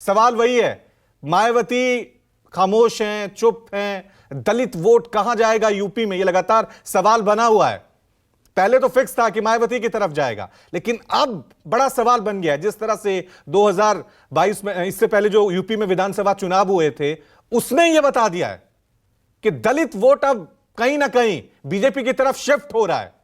सवाल वही है, मायावती खामोश हैं, चुप हैं, दलित वोट कहां जाएगा यूपी में, यह लगातार सवाल बना हुआ है। पहले तो फिक्स था कि मायावती की तरफ जाएगा, लेकिन अब बड़ा सवाल बन गया है। जिस तरह से 2022 में, इससे पहले जो यूपी में विधानसभा चुनाव हुए थे, उसने यह बता दिया है कि दलित वोट अब कहीं ना कहीं बीजेपी की तरफ शिफ्ट हो रहा है।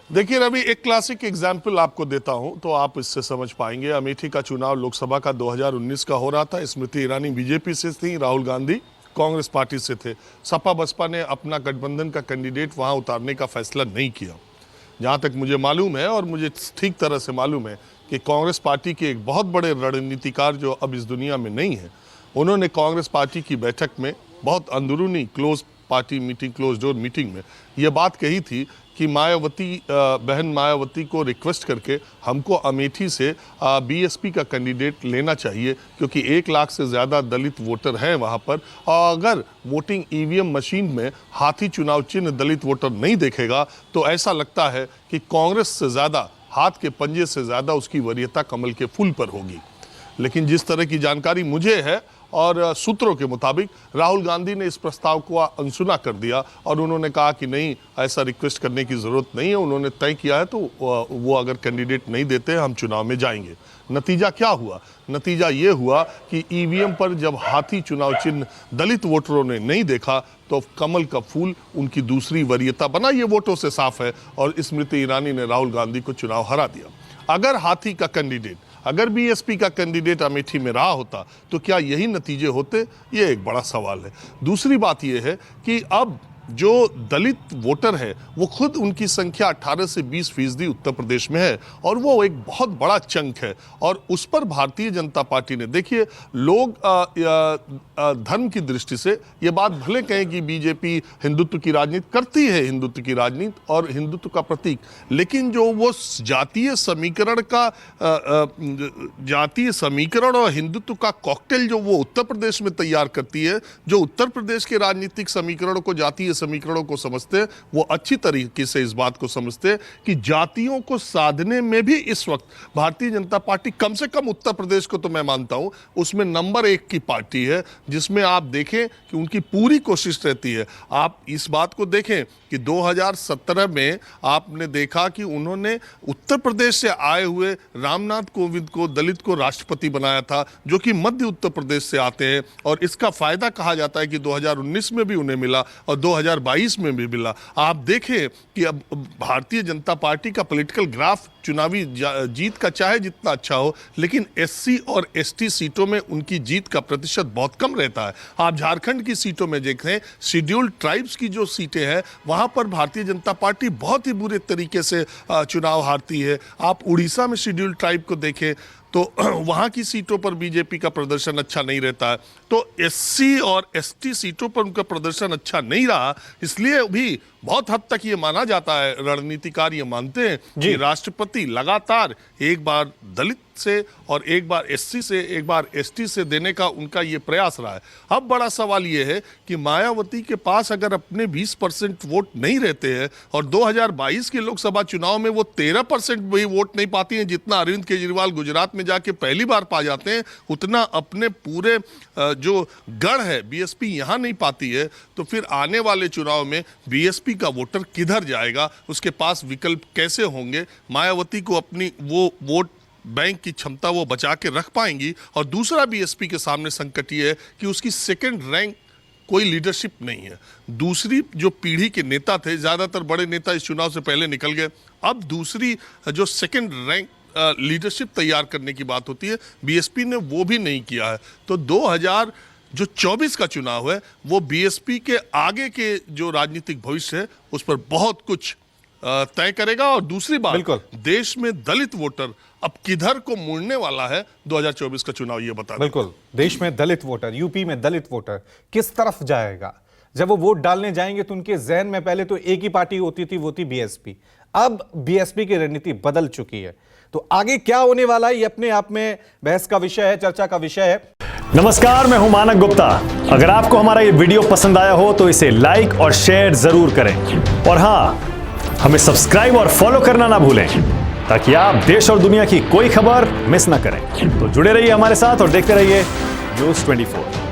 देखिए रवि, एक क्लासिक एग्जाम्पल आपको देता हूं तो आप इससे समझ पाएंगे। अमेठी का चुनाव लोकसभा का 2019 का हो रहा था। स्मृति ईरानी बीजेपी से थी, राहुल गांधी कांग्रेस पार्टी से थे। सपा बसपा ने अपना गठबंधन का कैंडिडेट वहां उतारने का फैसला नहीं किया। जहां तक मुझे मालूम है, और मुझे ठीक तरह से मालूम है, कि कांग्रेस पार्टी के एक बहुत बड़े रणनीतिकार जो अब इस दुनिया में नहीं है, उन्होंने कांग्रेस पार्टी की बैठक में बहुत अंदरूनी close party meeting, close door meeting में यह बात कही थी कि बहन मायावती को रिक्वेस्ट करके हमको अमेठी से बीएसपी का कैंडिडेट लेना चाहिए, क्योंकि 1 लाख से ज़्यादा दलित वोटर हैं वहाँ पर। और अगर वोटिंग ईवीएम मशीन में हाथी चुनाव चिन्ह दलित वोटर नहीं देखेगा तो ऐसा लगता है कि कांग्रेस से ज़्यादा, हाथ के पंजे से ज़्यादा उसकी वरीयता कमल के फूल पर होगी। लेकिन जिस तरह की जानकारी मुझे है और सूत्रों के मुताबिक, राहुल गांधी ने इस प्रस्ताव को अनसुना कर दिया और उन्होंने कहा कि नहीं, ऐसा रिक्वेस्ट करने की ज़रूरत नहीं है। उन्होंने तय किया है तो वो अगर कैंडिडेट नहीं देते हम चुनाव में जाएंगे। नतीजा क्या हुआ? नतीजा ये हुआ कि ईवीएम पर जब हाथी चुनाव चिन्ह दलित वोटरों ने नहीं देखा तो कमल का फूल उनकी दूसरी वरीयता बना। ये वोटों से साफ है। और स्मृति ईरानी ने राहुल गांधी को चुनाव हरा दिया। अगर हाथी का कैंडिडेट, अगर बीएसपी का कैंडिडेट अमेठी में रहा होता तो क्या यही नतीजे होते? ये एक बड़ा सवाल है। दूसरी बात यह है कि अब जो दलित वोटर है वो खुद, उनकी संख्या 18 से 20% उत्तर प्रदेश में है और वो एक बहुत बड़ा चंक है। और उस पर भारतीय जनता पार्टी ने, देखिए, लोग धर्म की दृष्टि से ये बात भले कहें कि बीजेपी हिंदुत्व की राजनीति करती है, हिंदुत्व की राजनीति और हिंदुत्व का प्रतीक, लेकिन जो वो जातीय समीकरण और हिंदुत्व का कॉकटेल जो वो उत्तर प्रदेश में तैयार करती है, जो उत्तर प्रदेश के राजनीतिक समीकरणों को, जातीय समीकरणों को समझते हैं, वो अच्छी तरीके से इस बात को समझते हैं कि जातियों को साधने में भी इस वक्त भारतीय जनता पार्टी, कम से कम उत्तर प्रदेश को तो मैं मानता हूं, उसमें नंबर 1 की पार्टी है, जिसमें आप देखें कि उनकी पूरी कोशिश रहती है। आप इस बात को देखें कि 2017 में आपने देखा कि उन्होंने उत्तर प्रदेश से आए हुए रामनाथ कोविंद को, दलित को राष्ट्रपति बनाया था, जो कि मध्य उत्तर प्रदेश से आते हैं। और इसका फायदा कहा जाता है कि 2019 में भी उन्हें मिला और 2022 में भी मिला। आप देखें कि अब भारतीय जनता पार्टी का पॉलिटिकल ग्राफ चुनावी जीत का चाहे जितना अच्छा हो, लेकिन एससी और एसटी सीटों में उनकी जीत का प्रतिशत बहुत कम रहता है। आप झारखंड की सीटों में देखें, शेड्यूल्ड ट्राइब्स की जो सीटें हैं वहां पर भारतीय जनता पार्टी बहुत ही बुरे तरीके से चुनाव हारती है। आप उड़ीसा में शेड्यूल्ड ट्राइब को देखें तो वहाँ की सीटों पर बीजेपी का प्रदर्शन अच्छा नहीं रहता है। तो एससी और एसटी सीटों पर उनका प्रदर्शन अच्छा नहीं रहा, इसलिए भी बहुत हद तक ये माना जाता है, रणनीतिकार ये मानते हैं कि राष्ट्रपति लगातार एक बार दलित से और एक बार एससी से, एक बार एसटी से देने का उनका ये प्रयास रहा है। अब बड़ा सवाल ये है कि मायावती के पास अगर अपने 20% वोट नहीं रहते हैं और 2022 के लोकसभा चुनाव में वो 13% भी वोट नहीं पाती हैं, जितना अरविंद केजरीवाल गुजरात में जाके पहली बार पा जाते हैं, उतना अपने पूरे जो गढ़ है बीएसपी यहां नहीं पाती है, तो फिर आने वाले चुनाव में बीएसपी का वोटर किधर जाएगा? उसके पास विकल्प कैसे होंगे? मायावती को अपनी वो वोट बैंक की क्षमता वो बचा के रख पाएंगी? और दूसरा बीएसपी के सामने संकट ये है कि उसकी सेकंड रैंक कोई लीडरशिप नहीं है। दूसरी जो पीढ़ी के नेता थे, ज्यादातर बड़े नेता इस चुनाव से पहले निकल गए। अब दूसरी जो सेकंड रैंक लीडरशिप तैयार करने की बात होती है, बीएसपी ने वो भी नहीं किया है। तो 2024 का चुनाव है वो बीएसपी के आगे के जो राजनीतिक भविष्य है उस पर बहुत कुछ तय करेगा। और दूसरी बात, देश में दलित वोटर अब किधर को मुड़ने वाला है 2024 का चुनाव ये बता। बिल्कुल, देश में दलित वोटर, यूपी में दलित वोटर किस तरफ जाएगा? जब वो वोट डालने जाएंगे तो उनके जहन में पहले तो एक ही पार्टी होती थी, वो थी बीएसपी। अब बीएसपी की रणनीति बदल चुकी है, तो आगे क्या होने वाला है ये अपने आप में बहस का विषय है, चर्चा का विषय है। नमस्कार, मैं हूं मानक गुप्ता। अगर आपको हमारा ये वीडियो पसंद आया हो तो इसे लाइक और शेयर जरूर करें। और हां, हमें सब्सक्राइब और फॉलो करना ना भूलें ताकि आप देश और दुनिया की कोई खबर मिस ना करें। तो जुड़े रहिए हमारे साथ और देखते रहिए News 24।